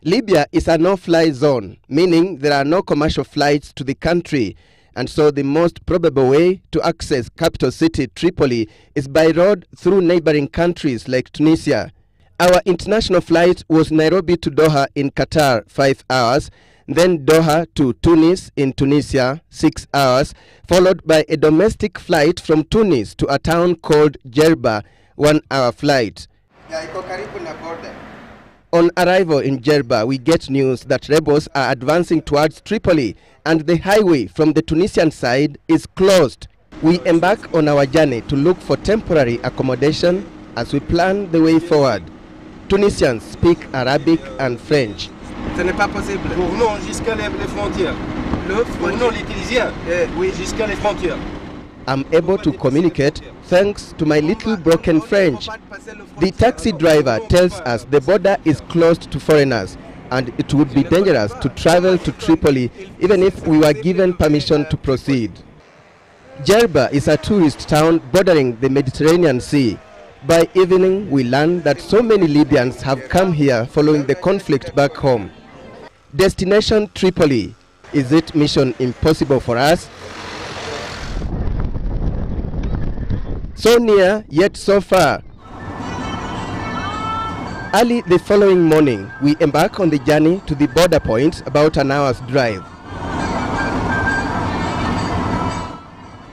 Libya is a no-fly zone, meaning there are no commercial flights to the country, and so the most probable way to access capital city Tripoli is by road through neighboring countries like Tunisia. Our international flight was Nairobi to Doha in Qatar, 5 hours, then Doha to Tunis in Tunisia, 6 hours, followed by a domestic flight from Tunis to a town called Jerba, 1 hour flight. On arrival in Jerba, we get news that rebels are advancing towards Tripoli and the highway from the Tunisian side is closed. We embark on our journey to look for temporary accommodation as we plan the way forward. Tunisians speak Arabic and French. Ce n'est pas possible. Pour nous jusqu'à les frontières. Pour nous les Tunisiens, oui, jusqu'à les frontières. I'm able to communicate thanks to my little broken French. The taxi driver tells us the border is closed to foreigners and it would be dangerous to travel to Tripoli even if we were given permission to proceed. Jerba is a tourist town bordering the Mediterranean Sea. By evening, we learn that so many Libyans have come here following the conflict back home. Destination Tripoli. Is it mission impossible for us? So near, yet so far. Early the following morning, we embark on the journey to the border point, about an hour's drive.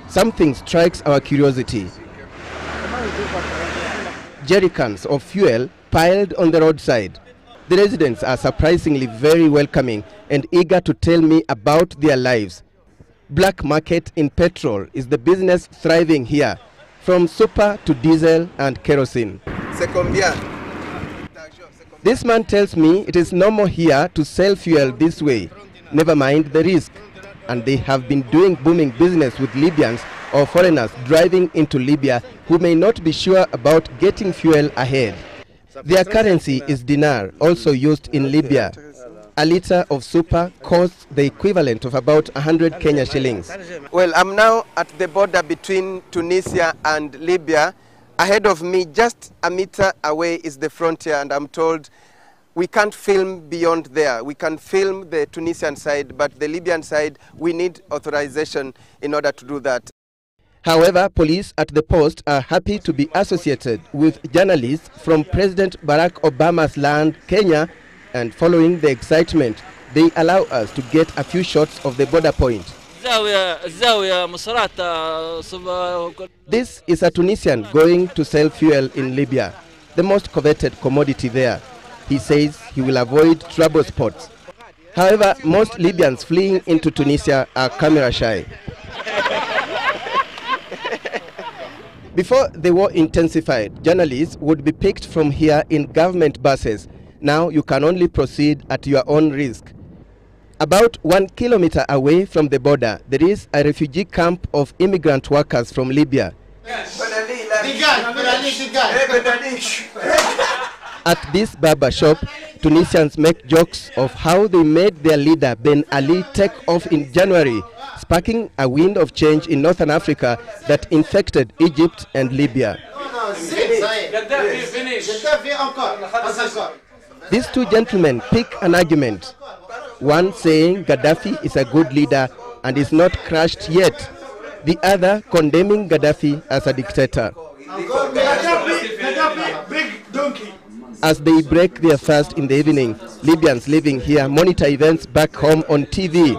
Something strikes our curiosity. Jerrycans of fuel piled on the roadside. The residents are surprisingly very welcoming and eager to tell me about their lives. Black market in petrol is the business thriving here, from super to diesel and kerosene. This man tells me it is normal here to sell fuel this way, never mind the risk. And they have been doing booming business with Libyans or foreigners driving into Libya who may not be sure about getting fuel ahead. Their currency is dinar, also used in Libya. A litre of super costs the equivalent of about 100 Kenya shillings. Well, I'm now at the border between Tunisia and Libya. Ahead of me, just a meter away, is the frontier, and I'm told we can't film beyond there. We can film the Tunisian side, but the Libyan side, we need authorization in order to do that. However, police at the post are happy to be associated with journalists from President Barack Obama's land, Kenya, and following the excitement, they allow us to get a few shots of the border point. This is a Tunisian going to sell fuel in Libya, the most coveted commodity there. He says he will avoid trouble spots. However, most Libyans fleeing into Tunisia are camera shy. Before the war intensified, journalists would be picked from here in government buses. Now you can only proceed at your own risk. About 1 kilometer away from the border, there is a refugee camp of immigrant workers from Libya. At this barber shop, Tunisians make jokes of how they made their leader Ben Ali take off in January, sparking a wind of change in Northern Africa that infected Egypt and Libya. These two gentlemen pick an argument, one saying Gaddafi is a good leader and is not crushed yet, the other condemning Gaddafi as a dictator. As they break their fast in the evening, Libyans living here monitor events back home on TV,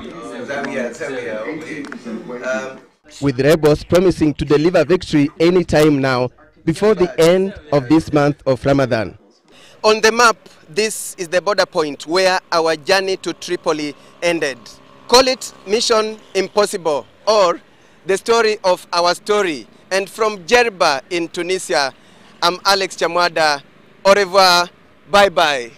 with rebels promising to deliver victory any time now before the end of this month of Ramadan. On the map, this is the border point where our journey to Tripoli ended. Call it Mission Impossible or the story of our story. And from Jerba in Tunisia, I'm Alex Chamwada. Au revoir. Bye-bye.